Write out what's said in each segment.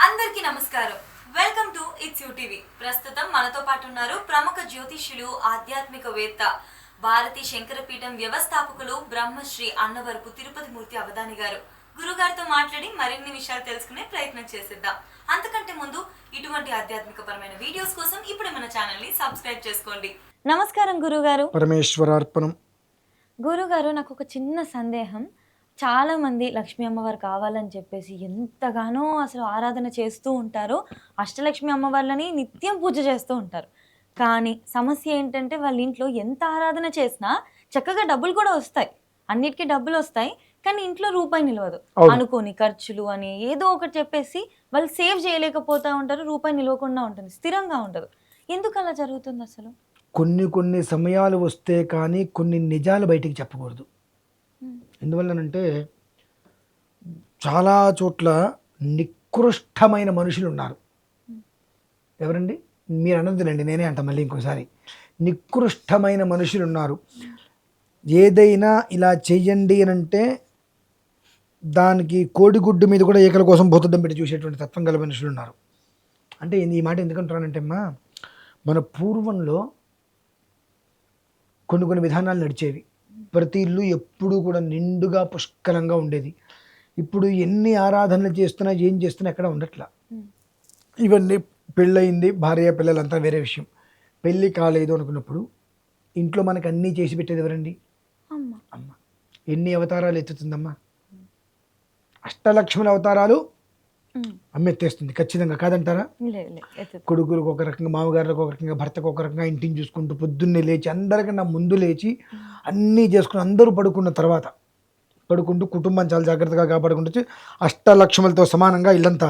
అందరికీ నమస్కారం. Welcome to it's you TV. ప్రస్తుతం మనతో పాటు ఉన్నారు ప్రముఖ జ్యోతిష్యులు, ఆధ్యాత్మికవేత్త, భారతీ శంకరపీఠం వ్యవస్థాపకులు బ్రహ్మశ్రీ అన్నవరపు తిరుపతి మూర్తి అవధాని గారు. గురుగారితో మాట్లాడి మరిన్ని విషయాలు తెలుసుకునే ప్రయత్నం చేసేద్దాం. అంతకంటే ముందు ఇటువంటి ఆధ్యాత్మికపరమైన వీడియోస్ కోసం ఇప్పుడే మన ఛానల్ ని సబ్స్క్రైబ్ చేసుకోండి. నమస్కారం గురుగారు. పరమేశ్వరార్పణం. గురుగారు, నాకు ఒక చిన్న సందేహం. చాలామంది లక్ష్మీ అమ్మవారు కావాలని చెప్పేసి ఎంతగానో అసలు ఆరాధన చేస్తూ ఉంటారు. అష్టలక్ష్మి అమ్మవార్లని నిత్యం పూజ చేస్తూ ఉంటారు. కానీ సమస్య ఏంటంటే వాళ్ళ ఇంట్లో ఎంత ఆరాధన చేసినా చక్కగా డబ్బులు కూడా వస్తాయి, అన్నిటికీ డబ్బులు వస్తాయి, కానీ ఇంట్లో రూపాయి నిలవదు. అనుకోని ఖర్చులు అని ఏదో ఒకటి చెప్పేసి వాళ్ళు సేవ్ చేయలేకపోతూ ఉంటారు. రూపాయి నిలవకుండా ఉంటుంది, స్థిరంగా ఉండదు. ఎందుకు అలా జరుగుతుంది అసలు? కొన్ని సమయాలు వస్తే కానీ కొన్ని నిజాలు బయటికి చెప్పకూడదు. ఎందువల్లనంటే చాలా చోట్ల నికృష్టమైన మనుషులు ఉన్నారు. ఎవరండి? మీరు అన్నదిలేండి, నేనే అంట మళ్ళీ ఇంకోసారి. నికృష్టమైన మనుషులు ఉన్నారు. ఏదైనా ఇలా చెయ్యండి అని అంటే దానికి కోడిగుడ్డు మీద కూడా ఏకల కోసం భూతద్దం పెట్టి చూసేటువంటి తత్వం గల మనుషులు ఉన్నారు. అంటే ఈ మాట ఎందుకంటున్నానంటే అమ్మా, మన పూర్వంలో కొన్ని విధానాలు నడిచేవి. ప్రతి ఇల్లు ఎప్పుడూ కూడా నిండుగా పుష్కలంగా ఉండేది. ఇప్పుడు ఎన్ని ఆరాధనలు చేస్తున్నా ఏం చేస్తున్నా ఎక్కడ ఉండట్లా. ఇవన్నీ పెళ్ళయింది, భార్య పిల్లలంతా వేరే విషయం. పెళ్ళి కాలేదు అనుకున్నప్పుడు ఇంట్లో మనకు అన్నీ చేసి పెట్టేది ఎవరండి? అమ్మ. ఎన్ని అవతారాలు ఎత్తుతుందమ్మా? అష్టలక్ష్ముల అవతారాలు అమ్మ ఎత్తేస్తుంది ఖచ్చితంగా, కాదంటారా? కొడుకులకు ఒక రకంగా, మామగారులకు ఒక రకంగా, భర్తకు ఒక రకంగా ఇంటిని చూసుకుంటూ పొద్దున్నే లేచి అందరికన్నా ముందు లేచి అన్నీ చేసుకుని అందరూ పడుకుంటూ కుటుంబం చాలా జాగ్రత్తగా కాపాడుకుంటూ అష్టలక్ష్ములతో సమానంగా ఇల్లంతా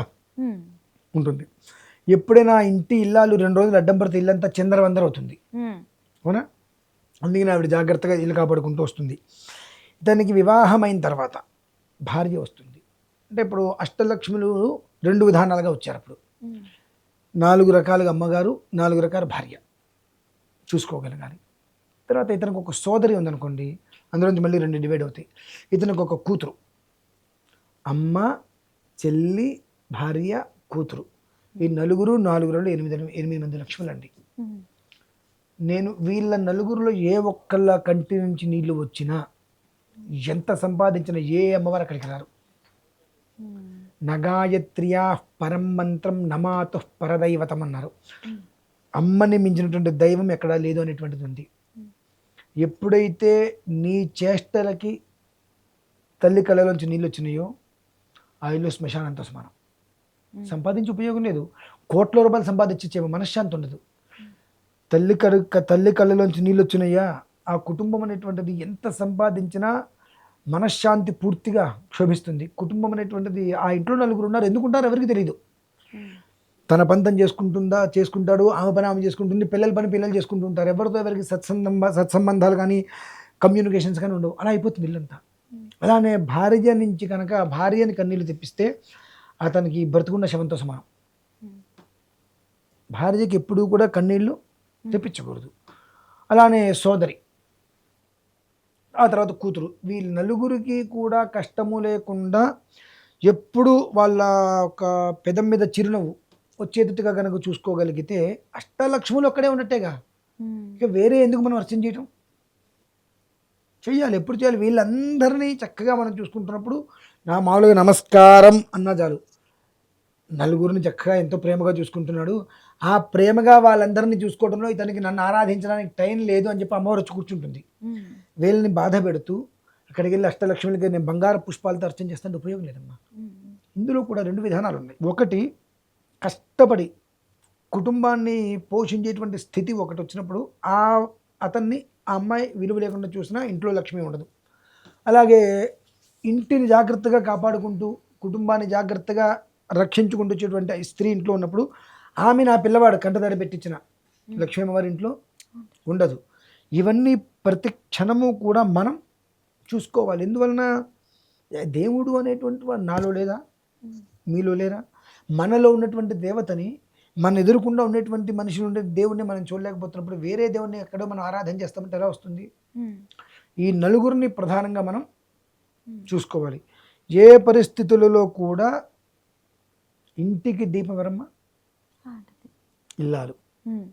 ఉంటుంది. ఎప్పుడైనా ఇంటి ఇల్లాలు 2 రోజులు అడ్డం పడితే ఇల్లంతా చిందరవందర అవుతుంది, అవునా? అందుకని ఆవిడ జాగ్రత్తగా ఇల్లు కాపాడుకుంటూ వస్తుంది. దానికి వివాహమైన తర్వాత భార్య వస్తుంది. అంటే ఇప్పుడు అష్టలక్ష్ములు 2 విధానాలుగా వచ్చారు. అప్పుడు 4 రకాలుగా అమ్మగారు, 4 రకాల భార్య చూసుకోగలగాలి. తర్వాత ఇతనికి ఒక సోదరి ఉందనుకోండి, అందులోంచి మళ్ళీ 2 డివైడ్ అవుతాయి. ఇతనికి ఒక కూతురు, అమ్మ, చెల్లి, భార్య, కూతురు. ఈ 4 8 మంది లక్ష్ములు అండి. నేను వీళ్ళ 4లో ఏ ఒక్కళ్ళ కంటి నుంచి నీళ్లు వచ్చినా, ఎంత సంపాదించినా ఏ అమ్మవారు అక్కడికి రారు. నగాయత్ర్యా పరం మంత్రం నమాతు పరదైవతం అన్నారు. అమ్మని మించినటువంటి దైవం ఎక్కడా లేదు అనేటువంటిది ఉంది. ఎప్పుడైతే నీ చేష్టలకి తల్లి కళ్ళలోంచి నీళ్ళు వచ్చినాయో ఆ ఇల్లు శ్మశానంతో సమానం. సంపాదించి ఉపయోగం లేదు. కోట్ల రూపాయలు సంపాదించేమో మనశ్శాంతి ఉండదు. తల్లి కళ్ళలోంచి నీళ్ళు వచ్చినాయా ఆ కుటుంబం అనేటువంటిది ఎంత సంపాదించినా మనశ్శాంతి పూర్తిగా క్షోభిస్తుంది. కుటుంబం అనేటువంటిది, ఆ ఇంట్లో 4 ఉన్నారు, ఎందుకుంటారు ఎవరికి తెలియదు. తన పని తను చేసుకుంటాడు, ఆమె పని ఆమె చేసుకుంటుంది, పిల్లల పని పిల్లలు చేసుకుంటుంటారు. ఎవరితో ఎవరికి సత్సంబంధాలు కానీ కమ్యూనికేషన్స్ కానీ ఉండవు. అలా అయిపోతుంది ఇల్లంతా. అలానే భార్య నుంచి కనుక భార్యని కన్నీళ్ళు తెప్పిస్తే అతనికి బ్రతుకున్న శవంతో సమానం. భార్యకి ఎప్పుడూ కూడా కన్నీళ్ళు తెప్పించకూడదు. అలానే సోదరి, ఆ తర్వాత కూతురు, వీళ్ళ 4కి కూడా కష్టము లేకుండా ఎప్పుడు వాళ్ళ ఒక పెదం మీద చిరునవ్వు వచ్చేటట్టుగా కనుక చూసుకోగలిగితే అష్టలక్ష్ములు ఒక్కడే ఉన్నట్టేగా. ఇక వేరే ఎందుకు మనం అర్చన చేయటం? చెయ్యాలి. ఎప్పుడు చేయాలి? వీళ్ళందరినీ చక్కగా మనం చూసుకుంటున్నప్పుడు మామూలుగా నమస్కారం అన్నా చాలు. 4 చక్కగా ఎంతో ప్రేమగా చూసుకుంటున్నాడు. ఆ ప్రేమగా వాళ్ళందరినీ చూసుకోవడంలో ఇతనికి నన్ను ఆరాధించడానికి టైం లేదు అని చెప్పి అమ్మవారు వచ్చి కూర్చుంటుంది. వీళ్ళని బాధ పెడుతూ అక్కడికి వెళ్ళి అష్టలక్ష్ములకి నేను బంగారు పుష్పాలతో అర్చన చేస్తాను, ఉపయోగం లేదమ్మా. ఇందులో కూడా 2 విధానాలు ఉన్నాయి. ఒకటి, కష్టపడి కుటుంబాన్ని పోషించేటువంటి స్థితి ఒకటి వచ్చినప్పుడు అతన్ని ఆ అమ్మాయి విలువ లేకుండా చూసినా ఇంట్లో లక్ష్మి ఉండదు. అలాగే ఇంటిని జాగ్రత్తగా కాపాడుకుంటూ కుటుంబాన్ని జాగ్రత్తగా రక్షించుకుంటూ వచ్చేటువంటి స్త్రీ ఇంట్లో ఉన్నప్పుడు ఆమె నా పిల్లవాడు కంటదడి పెట్టించిన లక్ష్మీ అమ్మవారి ఇంట్లో ఉండదు. ఇవన్నీ ప్రతి క్షణము కూడా మనం చూసుకోవాలి. ఎందువలన దేవుడు అనేటువంటి వాడు నాలో లేదా, మీలో లేరా? మనలో ఉన్నటువంటి దేవతని, మన ఎదురుకుండా ఉండేటువంటి మనుషులు ఉండే దేవుడిని మనం చూడలేకపోతున్నప్పుడు వేరే దేవుడిని ఎక్కడో మనం ఆరాధన చేస్తామంటే ఎలా వస్తుంది? ఈ 4 ప్రధానంగా మనం చూసుకోవాలి. ఏ పరిస్థితులలో కూడా ఇంటికి దీపం ఎవరమ్మా? ఆడది. ఇల్లాలు. ఉమ్.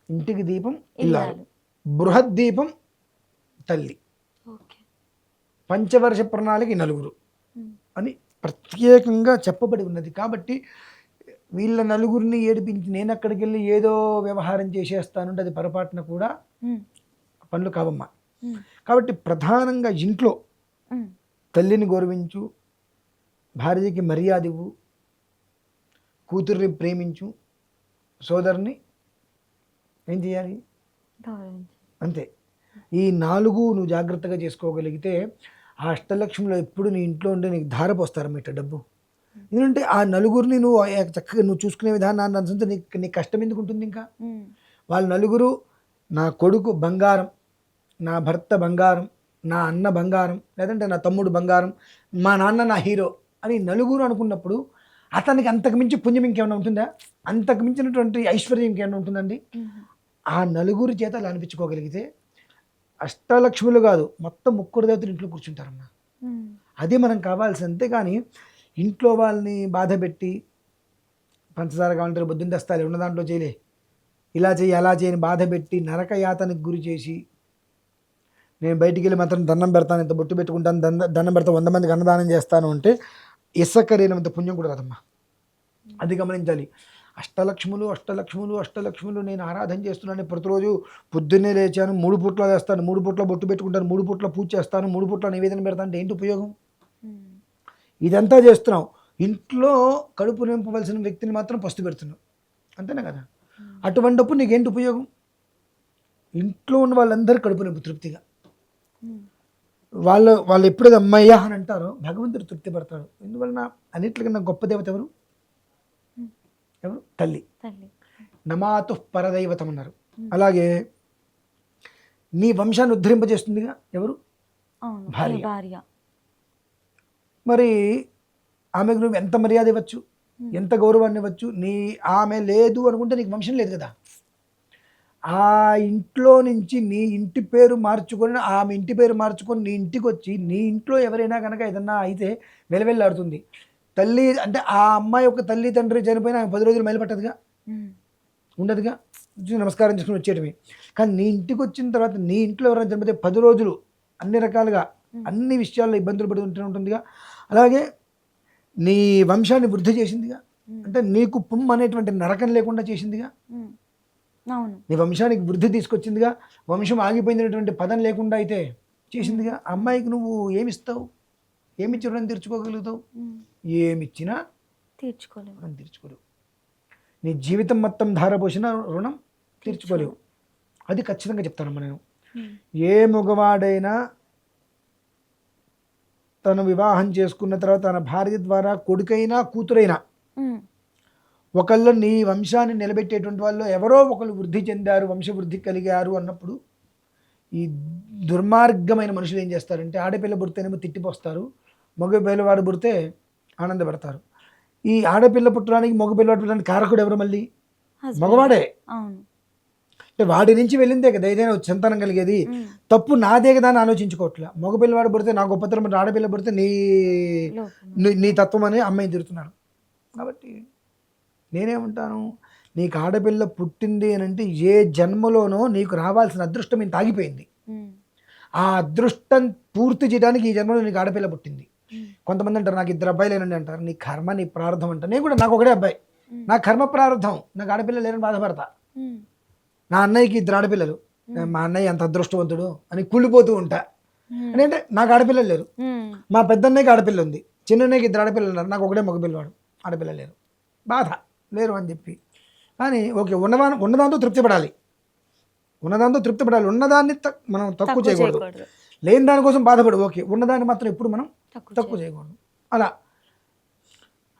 ఇంటికి దీపం ఇల్లాలు. ఇల్లాలు. బృహద్ దీపం తల్లి. ఓకే. పంచవర్ష ప్రణాళిక ఈ నలుగురు ఉమ్. అని ప్రత్యేకంగా చెప్పబడి ఉన్నది. కాబట్టి వీళ్ళ నలుగురిని ఏడిపించి నేను అక్కడికి వెళ్ళి ఏదో వ్యవహారం చేసేస్తానంటే అది పొరపాటున కూడా ఉమ్. పనులు కావమ్మా. ఉమ్. కాబట్టి ప్రధానంగా ఇంట్లో ఉమ్. తల్లిని గౌరవించు, భార్యకి మర్యాద ఇవ్వు, కూతుర్ని ప్రేమించు, సోదరుని ఏం చేయాలి గౌరవించి. అంతే. ఈ 4 నువ్వు జాగ్రత్తగా చేసుకోగలిగితే ఆ అష్టలక్ష్మిలో ఎప్పుడు నీ ఇంట్లో ఉండే నీకు ధారపోస్తారన్నమాట డబ్బు. ఎందుకంటే ఆ నలుగురిని నువ్వు చక్కగా నువ్వు చూసుకునే విధానాన్ని అనుసరించి నీకు కష్టం ఎందుకు ఉంటుంది? ఇంకా ఉమ్. వాళ్ళ నలుగురు నా కొడుకు బంగారం, నా భర్త బంగారం, నా అన్న బంగారం, లేదంటే నా తమ్ముడు బంగారం, మా నాన్న నా హీరో అని నలుగురు అనుకున్నప్పుడు అతనికి అంతకు మించి పుణ్యం ఇంకేమైనా ఉంటుందా? అంతకు మించినటువంటి ఐశ్వర్యం ఇంకేమైనా ఉంటుందండి? ఉమ్. ఆ నలుగురు చేత అలా అనిపించుకోగలిగితే అష్టలక్ష్ములు కాదు మొత్తం 3 దేవతలు ఇంట్లో కూర్చుంటారమ్మా. ఉమ్. అదే మనం కావాల్సింది. అంతేగాని ఇంట్లో వాళ్ళని బాధ పెట్టి పంచదార కావాలంటారు బొద్దున తెస్తాలి ఉన్న దాంట్లో చేయలే, ఇలా చేయి అలా చేయని బాధ పెట్టి నరక యాతనకు గురి చేసి నేను బయటికి వెళ్ళి మాత్రం దండం పెడతాను, ఇంత బొట్టు పెట్టుకుంటాను, దండం పెడతా 100 మందికి అన్నదానం చేస్తాను అంటే ఇసకరైనంత పుణ్యం కూడా రాదమ్మా. అది గమనించాలి. అష్టలక్ష్ములు అష్టలక్ష్ములు అష్టలక్ష్ములు నేను ఆరాధన చేస్తున్నాను, ప్రతిరోజు పొద్దున్నే లేచాను, 3 పూట్ల వేస్తాను, 3 పూట్ల బొట్టు పెట్టుకుంటాను, 3 పూట్ల పూజ చేస్తాను, 3 పూట్ల నివేదన పెడతాను అంటే ఏంటి ఉపయోగం? ఉమ్. ఇదంతా చేస్తున్నాం, ఇంట్లో కడుపు నింపవలసిన వ్యక్తిని మాత్రం పస్తు పెడుతున్నాం, అంతేనా కదా? అటువంటిప్పుడు నీకేంటి ఉపయోగం? ఇంట్లో ఉన్న వాళ్ళందరూ కడుపు నింపు తృప్తిగా, ఉమ్. వాళ్ళు ఎప్పుడైతే అమ్మయ్యా అని అంటారో భగవంతుడు తృప్తి పడతాడు. ఎందువలన అన్నిటికన్నా గొప్ప దేవత ఎవరు? ఎవరు? తల్లి. తల్లి. నమాతు పరదైవతం అన్నారు. అలాగే నీ వంశాన్ని ఉద్ధరింపజేస్తుందిగా ఎవరు? అవును. భార్య. భార్య. మరి ఆమెకు నువ్వు ఎంత మర్యాద ఇవ్వచ్చు, ఎంత గౌరవాన్ని ఇవ్వచ్చు? ఆమె లేదు అనుకుంటే నీకు వంశం లేదు కదా. ఆ ఇంట్లో నుంచి నీ ఇంటి పేరు మార్చుకొని ఆమె ఇంటి పేరు మార్చుకొని నీ ఇంటికి వచ్చి నీ ఇంట్లో ఎవరైనా కనుక ఏదన్నా అయితే వెలవెల్లాడుతుంది. తల్లి అంటే ఆ అమ్మాయి యొక్క తల్లి తండ్రి చనిపోయినా ఆమె 10 రోజులు మైలుపట్టదుగా, ఉమ్. ఉండదుగా, నమస్కారం చేసుకుని వచ్చేయటమే. కానీ నీ ఇంటికి వచ్చిన తర్వాత నీ ఇంట్లో ఎవరైనా చనిపోతే 10 రోజులు అన్ని రకాలుగా అన్ని విషయాల్లో ఇబ్బందులు పడి ఉంటుందిగా. అలాగే నీ వంశాన్ని వృద్ధి చేసిందిగా, అంటే నీకు పుమ్ అనేటువంటి నరకం లేకుండా చేసిందిగా, ఉమ్. అవును. నీ వంశానికి వృద్ధి తీసుకొచ్చిందిగా, వంశం ఆగిపోయినటువంటి పదం లేకుండా అయితే చేసిందిగా. ఆ అమ్మాయికి నువ్వు ఏమిస్తావు? ఏమిచ్చి రుణం తీర్చుకోగలుగుతావు? ఉమ్. ఏమిచ్చినా తీర్చుకోలేము. రుణం తీర్చుకోలేవు. నీ జీవితం మొత్తం ధారపోసిన రుణం తీర్చుకోలేవు. అది ఖచ్చితంగా చెప్తానమ్మా నేను. ఉమ్. ఏ మగవాడైనా తను వివాహం చేసుకున్న తర్వాత తన భార్య ద్వారా కొడుకైనా కూతురైనా ఉమ్. ఒకళ్ళు నీ వంశాన్ని నిలబెట్టేటువంటి వాళ్ళు ఎవరో ఒకళ్ళు వృద్ధి చెందారు, వంశవృద్ధి కలిగారు అన్నప్పుడు ఈ దుర్మార్గమైన మనుషులు ఏం చేస్తారంటే ఆడపిల్ల పుడితేనేమో తిట్టిపోస్తారు, మగ పిల్లవాడు పుడితే ఆనందపడతారు. ఈ ఆడపిల్ల పుట్టడానికి మగ పిల్లవాడు పుట్టడానికి కారకుడు ఎవరు? మళ్ళీ Husband. మగవాడే. అవును. అంటే వాడి నుంచి వెళ్ళిందే కదా ఏదైనా సంతానం కలిగేది. ఉమ్. తప్పు నాదే కదా అని ఆలోచించుకోవట్లే. మగ పిల్లవాడు పుడితే నా గొప్పతనం, ఆడపిల్ల పుడితే లోపల. నీ తత్వం అని అమ్మాయిని తిరుగుతున్నాడు. కాబట్టి నేనేమంటాను, నీకు ఆడపిల్ల పుట్టింది అని అంటే ఏ జన్మలోనో నీకు రావాల్సిన అదృష్టం ఇంత ఆగిపోయింది. ఉమ్. ఆ అదృష్టం పూర్తి చేయడానికి ఈ జన్మలో నీకు ఆడపిల్ల పుట్టింది. ఉమ్. కొంతమంది అంటారు నాకు 2 అబ్బాయిలేనండి అంటారు. నీ కర్మ నీ ప్రారంధం అంట. నేను కూడా నాకు ఒకడే అబ్బాయి, నా కర్మ ప్రారంధం, నాకు ఆడపిల్ల లేరని బాధపడతా. ఉమ్. నా అన్నయ్యకి 2 ఆడపిల్లలు, మా అన్నయ్య అంత అదృష్టవంతుడు అని కుళ్ళిపోతూ ఉంటా. అంటే నాకు ఆడపిల్లలు లేరు. ఉమ్. మా పెద్దన్నయ్యకి ఆడపిల్ల ఉంది, చిన్నన్నయ్యకి 2 ఆడపిల్లలు ఉన్నారు, నాకు ఒకడే మగపిల్లవాడు, ఆడపిల్ల లేరు, బాధ లేరు అని చెప్పి. కానీ ఓకే, ఉన్నదాంతో తృప్తి పడాలి, ఉన్నదాన్ని మనం తక్కువ చేయకూడదు, లేని దానికోసం బాధపడు. ఓకే, ఉన్నదాన్ని మాత్రం ఎప్పుడు మనం తక్కువ చేయకూడదు. అలా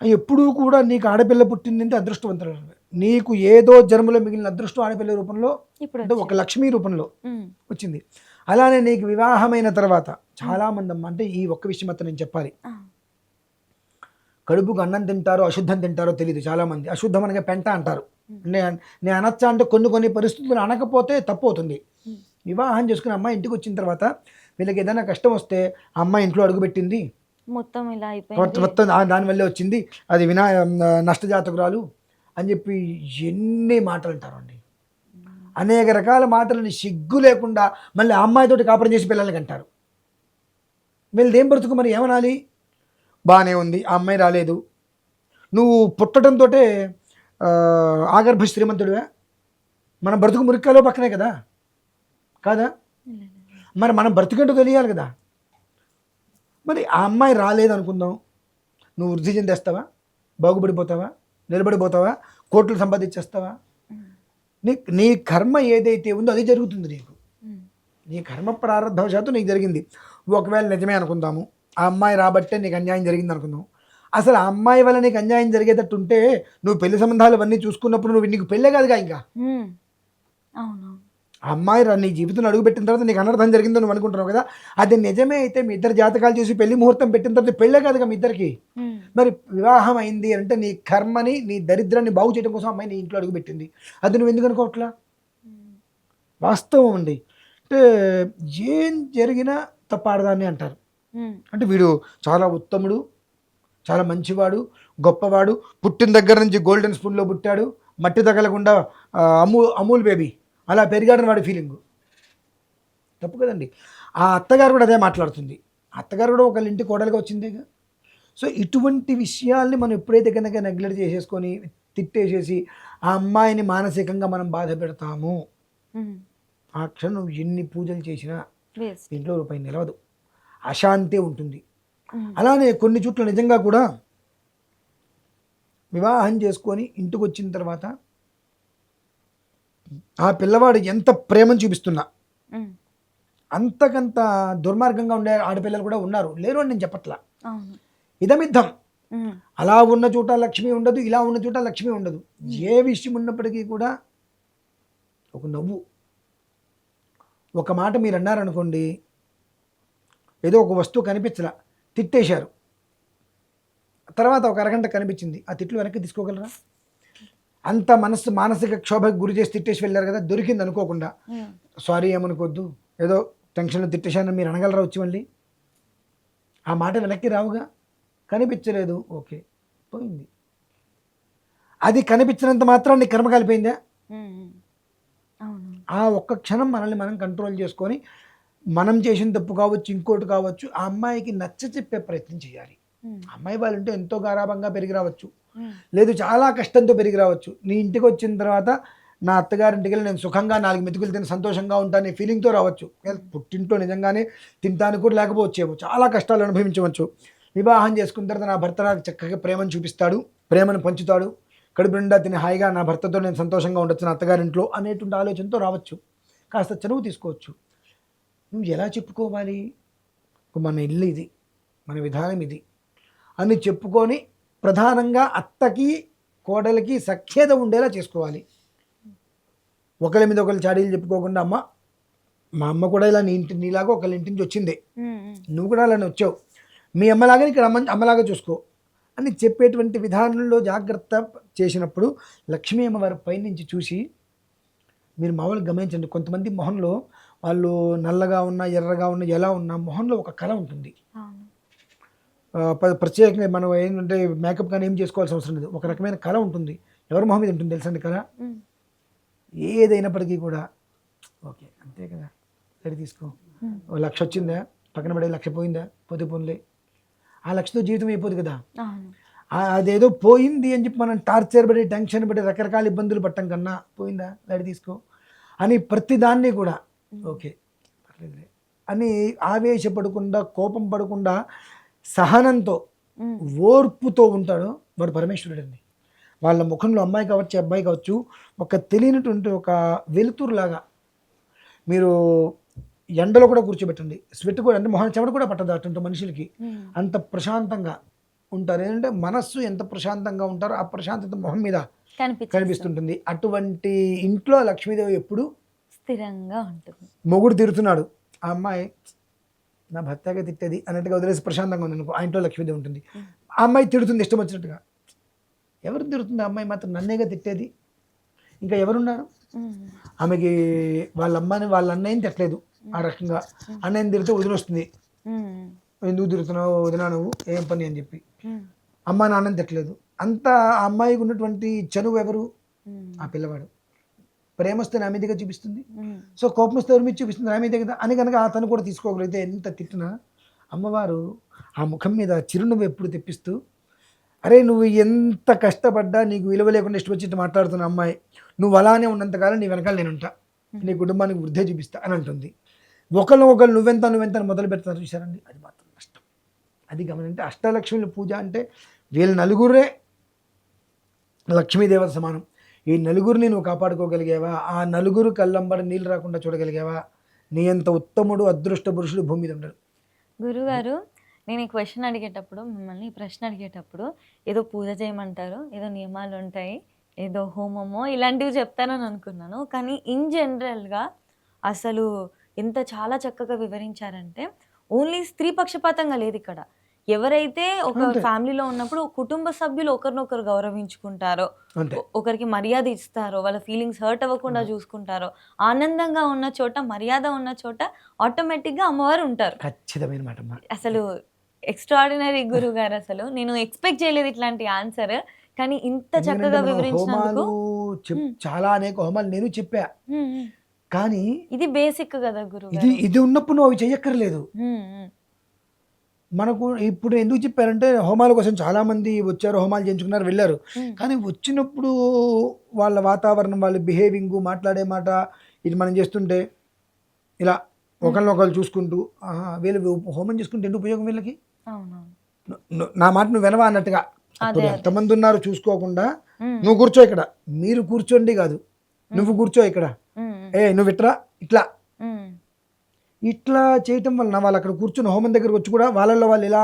ఎప్పుడూ కూడా నీకు ఆడపిల్ల పుట్టిందంటే అదృష్టవంతులు. నీకు ఏదో జన్మలో మిగిలిన అదృష్టం ఆడపిల్ల రూపంలో, అంటే ఒక లక్ష్మీ రూపంలో వచ్చింది. అలానే నీకు వివాహమైన తర్వాత చాలామంది అమ్మ, అంటే ఈ ఒక్క విషయం మాత్రం నేను చెప్పాలి, కడుపుకు అన్నం తింటారో అశుద్ధం తింటారో తెలియదు చాలామంది. అశుద్ధం అనగా పెంట అంటారు. నేను అనొచ్చా అంటే కొన్ని పరిస్థితులు అనకపోతే తప్పు అవుతుంది. వివాహం చేసుకుని అమ్మాయి ఇంటికి వచ్చిన తర్వాత వీళ్ళకి ఏదైనా కష్టం వస్తే అమ్మాయి ఇంట్లో అడుగుపెట్టింది, మొత్తం ఇలా అయిపోయింది. మొత్తం దానివల్లే వచ్చింది, అది నష్టజాతకురాలు అని చెప్పి ఎన్ని మాటలు అంటారండి. అనేక రకాల మాటలని సిగ్గు లేకుండా మళ్ళీ ఆ అమ్మాయితోటి కాపురం చేసి పిల్లలకి అంటారు. వీళ్ళది ఏం బ్రతుకు మరి, ఏమనాలి? బాగానే ఉంది, ఆ అమ్మాయి రాలేదు, నువ్వు పుట్టడంతో ఆగర్భ శ్రీమంతుడివే, మన బ్రతుకు మురికాలో పక్కనే కదా, కాదా? మరి మనం బ్రతుకేంటో తెలియాలి కదా. మరి ఆ అమ్మాయి రాలేదు అనుకుందాం, నువ్వు వృద్ధి చెందేస్తావా, బాగుపడిపోతావా, నిలబడిపోతావా, కోట్లు సంపాదించేస్తావా? నీ కర్మ ఏదైతే ఉందో అది జరుగుతుంది నీకు. నీ కర్మ ప్రారంభవశాత్తు నీకు జరిగింది. ఒకవేళ నిజమే అనుకుందాము, ఆ అమ్మాయి రాబట్టే నీకు అన్యాయం జరిగింది అనుకుందాం. అసలు ఆ అమ్మాయి వల్ల నీకు అన్యాయం జరిగేటట్టు ఉంటే నువ్వు పెళ్లి సంబంధాలు అవన్నీ చూసుకున్నప్పుడు నీకు పెళ్ళే కాదుగా ఇంకా. అవును. ఆ అమ్మాయి నీ జీవితంలో అడుగుపెట్టిన తర్వాత నీకు అనర్థం జరిగిందో నువ్వు అనుకుంటున్నావు కదా, అది నిజమే అయితే మీ ఇద్దరు జాతకాలు చూసి పెళ్లి ముహూర్తం పెట్టిన తర్వాత పెళ్ళే కాదుగా మీ ఇద్దరికి. మరి వివాహం అయింది అంటే నీ కర్మని, నీ దరిద్రాన్ని బాగు చేయడం కోసం అమ్మాయి నీ ఇంట్లో అడుగుపెట్టింది. అది నువ్వు ఎందుకు అనుకోవట్లా? వాస్తవం అండి. అంటే ఏం జరిగినా తప్పాడదాన్ని అంటారు. అంటే వీడు చాలా ఉత్తముడు, చాలా మంచివాడు, గొప్పవాడు, పుట్టిన దగ్గర నుంచి గోల్డెన్ స్పూన్లో పుట్టాడు, మట్టి తగలకుండా అమూల్ బేబీ అలా పెరిగాడని వాడి ఫీలింగు. తప్పు కదండి. ఆ అత్తగారు కూడా అదే మాట్లాడుతుంది. అత్తగారు కూడా ఒకళ్ళ ఇంటి కోడలుగా వచ్చిందేగా. సో ఇటువంటి విషయాల్ని మనం ఎప్పుడైతే కనుక నెగ్లెక్ట్ చేసేసుకొని తిట్టేసేసి ఆ అమ్మాయిని మానసికంగా మనం బాధ పెడతాము, ఆ క్షణం నువ్వు ఎన్ని పూజలు చేసినా ఇంట్లో రూపాయి నిలవదు, అశాంతి ఉంటుంది. అలానే కొన్ని చోట్ల నిజంగా కూడా వివాహం చేసుకొని ఇంటికి వచ్చిన తర్వాత ఆ పిల్లవాడు ఎంత ప్రేమను చూపిస్తున్నా అంతకంత దుర్మార్గంగా ఉండే ఆడపిల్లలు కూడా ఉన్నారు, లేరు అని నేను చెప్పట్లా. ఇదమిద్దం. అలా ఉన్న చోట లక్ష్మి ఉండదు, ఇలా ఉన్న చోట లక్ష్మి ఉండదు. ఏ విషయం ఉన్నప్పటికీ కూడా ఒక నవ్వు, ఒక మాట మీరు అన్నారనుకోండి, ఏదో ఒక వస్తువు కనిపించలా, తిట్టేశారు, తర్వాత ఒక అరగంట కనిపించింది, ఆ తిట్లు వెనక్కి తీసుకోగలరా? అంత మానసిక క్షోభకు గురి చేసి తిట్టేసి వెళ్ళారు కదా, దొరికింది అనుకోకుండా సారీ ఏమనుకోవద్దు, ఏదో టెన్షన్లో తిట్టేశానని మీరు అనగలరా వచ్చి? మళ్ళీ ఆ మాట వెనక్కి రావుగా. కనిపించలేదు, ఓకే, పోయింది. అది కనిపించినంత మాత్రం నీ కర్మ కలిపోయిందా? ఆ ఒక్క క్షణం మనల్ని మనం కంట్రోల్ చేసుకొని మనం చేసిన తప్పు కావచ్చు, ఇంకోటి కావచ్చు, ఆ అమ్మాయికి నచ్చ చెప్పే ప్రయత్నం చేయాలి. అమ్మాయి వాళ్ళు ఉంటే ఎంతో గారాభంగా పెరిగి రావచ్చు, లేదు చాలా కష్టంతో పెరిగి రావచ్చు. నీ ఇంటికి వచ్చిన తర్వాత నా అత్తగారింటికి వెళ్ళి నేను సుఖంగా 4 మెతుకులు తిని సంతోషంగా ఉంటానే ఫీలింగ్తో రావచ్చు. పుట్టింట్లో నిజంగానే తింటానికి కూడా లేకపోవచ్చేమో, చాలా కష్టాలు అనుభవించవచ్చు. వివాహం చేసుకున్న తర్వాత నా భర్త నాకు చక్కగా ప్రేమను చూపిస్తాడు, ప్రేమను పంచుతాడు, కడుపు నిండా తిని హాయిగా నా భర్తతో నేను సంతోషంగా ఉండొచ్చు నా అత్తగారింట్లో అనేటువంటి ఆలోచనతో రావచ్చు. కాస్త చనువు తీసుకోవచ్చు. నువ్వు ఎలా చెప్పుకోవాలి, మన ఇల్లు ఇది, మన విధానం ఇది అని చెప్పుకొని ప్రధానంగా అత్తకి కోడలికి సఖ్యత ఉండేలా చేసుకోవాలి. ఒకరి మీద ఒకరు చాడీలు చెప్పుకోకుండా, అమ్మ మా అమ్మ కూడా ఇలా నీలాగా ఒకళ్ళ ఇంటి నుంచి వచ్చిందే, నువ్వు కూడా అలానే వచ్చావు, మీ అమ్మలాగా ఇక్కడ అమ్మలాగా చూసుకో అని చెప్పేటువంటి విధానంలో జాగ్రత్త చేసినప్పుడు లక్ష్మీ అమ్మవారి పైనుంచి చూసి మీరు మామూలుగా గమనించండి, కొంతమంది మొహంలో వాళ్ళు నల్లగా ఉన్నా ఎర్రగా ఉన్నా ఎలా ఉన్నా మొహంలో ఒక కళ ఉంటుంది. ప్రత్యేకంగా మనం ఏంటంటే మేకప్ కానీ ఏం చేసుకోవాల్సిన అవసరం లేదు, ఒక రకమైన కళ ఉంటుంది. ఎవరి మొహం మీద ఉంటుంది తెలుసండి కళ? ఏదైనప్పటికీ కూడా ఓకే అంతే కదా, సరి తీసుకో, 1,00,000 వచ్చిందా, పక్కన పడే 1,00,000 పోయిందా, పోతే పోన్లే, ఆ 1,00,000తో జీవితం అయిపోదు కదా. అదేదో పోయింది అని చెప్పి మనం టార్చర్ పడి టెన్షన్ పడి రకరకాల ఇబ్బందులు పట్టం కన్నా పోయిందా లైట్ తీసుకో అని ప్రతిదాన్ని కూడా ఓకే అని ఆవేశపడకుండా, కోపం పడకుండా, సహనంతో, ఓర్పుతో ఉంటాడో వాడు పరమేశ్వరుడు అండి. వాళ్ళ ముఖంలో అమ్మాయి కావచ్చు, అబ్బాయి కావచ్చు, ఒక తెలియనటువంటి ఒక వెలుతురులాగా మీరు ఎండలో కూడా కూర్చోబెట్టండి, స్వెట్ కూడా అంటే మొహం చెమట కూడా పట్టదు అటువంటి మనుషులకి, అంత ప్రశాంతంగా ఉంటారు. ఏంటంటే మనస్సు ఎంత ప్రశాంతంగా ఉంటారో ఆ ప్రశాంతత మొహం మీద కనిపిస్తుంటుంది. అటువంటి ఇంట్లో లక్ష్మీదేవి ఎప్పుడు స్థిరంగా ఉంటుంది. మొగుడు తిడుతున్నాడు, ఆ అమ్మాయి నా భర్తగా తిట్టేది అన్నట్టుగా వదిలేసి ప్రశాంతంగా ఉంది అనుకో, ఆ ఇంట్లో లక్ష్మీదేవి ఉంటుంది. ఆ అమ్మాయి తిడుతుంది ఇష్టం వచ్చినట్టుగా, ఎవరు తిడుతుంది? ఆ అమ్మాయి మాత్రం నన్నేగా తిట్టేది, ఇంకా ఎవరున్నారు? ఆమెకి వాళ్ళ అమ్మని వాళ్ళ అన్నయ్యని తిట్టలేదు, ఆ రకంగా అన్నయ్యని తిడితే వదిలొస్తుంది, ఎందుకు తిరుగుతున్నావు వదినా నువ్వు ఏం పని అని చెప్పి ఉమ్, అమ్మ నాన్నని తిట్టలేదు. అంతా ఆ అమ్మాయికి ఉన్నటువంటి చనువు ఎవరు? ఉమ్, ఆ పిల్లవాడు. ప్రేమ వస్తే నా మీదగా చూపిస్తుంది, ఉమ్, సో కోపం వస్తే ఎవరి మీద చూపిస్తుంది? నా మీదే కదా అని కనుక అతను కూడా తీసుకోగలిగితే ఎంత తిట్టినా అమ్మవారు ఆ ముఖం మీద చిరునవ్వు ఎప్పుడు తెప్పిస్తూ, అరే నువ్వు ఎంత కష్టపడ్డా నీకు విలువ లేకుండా ఇష్టం వచ్చినట్టు మాట్లాడుతున్న అమ్మాయి, నువ్వు అలానే ఉన్నంతకాలం నీ వెనకాల నేను ఉంటా, నీ కుటుంబానికి వృద్ధే చూపిస్తా అని అంటుంది. ఒకళ్ళు నువ్వెంత అని మొదలు పెడతారు చూసారండి, అది మాత్రం నష్టం. అది గమనంటే అష్టలక్ష్మిల పూజ అంటే వీళ్ళ నలుగురే లక్ష్మీదేవత సమానం. ఈ నలుగురిని నువ్వు కాపాడుకోగలిగావా? ఆ నలుగురు కళ్ళంబడి నీళ్ళు రాకుండా చూడగలిగావా? నీ అంత ఉత్తముడు అదృష్ట పురుషుడు భూమి మీద ఉండడు. గురుగారు, నేను ఈ క్వశ్చన్ అడిగేటప్పుడు, మిమ్మల్ని ఈ ప్రశ్న అడిగేటప్పుడు ఏదో పూజ చేయమంటారు, ఏదో నియమాలు ఉంటాయి, ఏదో హోమమో ఇలాంటివి చెప్తానని అనుకున్నాను. కానీ ఇన్ జనరల్గా అసలు ఎంత చాలా చక్కగా వివరించారంటే, ఓన్లీ స్త్రీ పక్షపాతంగా లేదు ఇక్కడ. ఎవరైతే ఒక అంతే. ఫ్యామిలీలో ఉన్నప్పుడు కుటుంబ సభ్యులు ఒకరినొకరు గౌరవించుకుంటారో, అంతే. ఒకరికి మర్యాద ఇస్తారో, వాళ్ళ ఫీలింగ్స్ హర్ట్ అవ్వకుండా చూసుకుంటారో, ఆనందంగా ఉన్న చోట, మర్యాద ఉన్న చోట ఆటోమేటిక్గా అమ్మవారు ఉంటారు. ఖచ్చితమైన మాట అమ్మా. అసలు ఎక్స్ట్రాడినరీ గురువు గారు. అసలు నేను ఎక్స్పెక్ట్ చేయలేదు ఇట్లాంటి ఆన్సర్. కానీ ఇంత ఎందుకంటే చక్కగా మనం వివరించినందుకు. హోమాలు చాలా అనేక హోమాలు నేను చెప్పా, హ్మ్, హ్మ్. కానీ ఇది బేసిక్ కదా గురువు ఇది గారు. ఇది ఉన్నప్పుడు నువ్వు అవి చెయ్యక్కర్లేదు. మనకు ఇప్పుడు ఎందుకు చెప్పారంటే హోమాల కోసం చాలా మంది వచ్చారు, హోమాలు చేయించుకున్నారు, వెళ్ళారు. కానీ వచ్చినప్పుడు వాళ్ళ వాతావరణం, వాళ్ళ బిహేవింగ్, మాట్లాడే మాట, ఇది మనం చేస్తుంటే ఇలా ఒకళ్ళు చూసుకుంటూ, వీళ్ళు హోమం చేసుకుంటే ఎందుకు ఉపయోగం వీళ్ళకి? అవునవును. నా మాట నువ్వు వినవా అన్నట్టుగా. అప్పుడు అదే. ఎంతమంది ఉన్నారు చూసుకోకుండా, ఉమ్, నువ్వు కూర్చో ఇక్కడ, మీరు కూర్చోండి కాదు, నువ్వు కూర్చో ఇక్కడ, ఉమ్, నువ్వు ఇట్రా, ఇట్లా ఉమ్. ఇట్లా చేయటం వలన వాళ్ళు అక్కడ కూర్చొని హోమం దగ్గరకు వచ్చి కూడా వాళ్ళల్లో వాళ్ళు ఇలా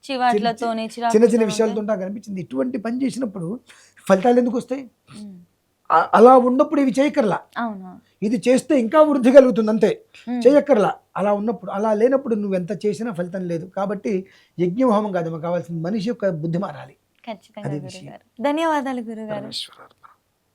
చివాట్లతోని, చిన్న చిన్న చిరాకులతోని విషయాలతో నాకు అనిపించింది, ఇటువంటి పని చేసినప్పుడు ఫలితాలు ఎందుకు వస్తాయి? ఉమ్, అలా ఉన్నప్పుడు ఇవి చేయక్కర్లా, అవును. ఇది చేస్తే ఇంకా వృద్ధి కలుగుతుంది అంతే, ఉమ్, చేయక్కర్లా. అలా ఉన్నప్పుడు, అలా లేనప్పుడు నువ్వు ఎంత చేసినా ఫలితం లేదు. కాబట్టి యజ్ఞ హోమం కాదు మాకు కావాల్సిన, మనిషి యొక్క బుద్ధి మారాలి. ఖచ్చితంగా అదే గురువు విషయం. గారు. ధన్యవాదాలు గురుగారు. పరమేశ్వరార్థం.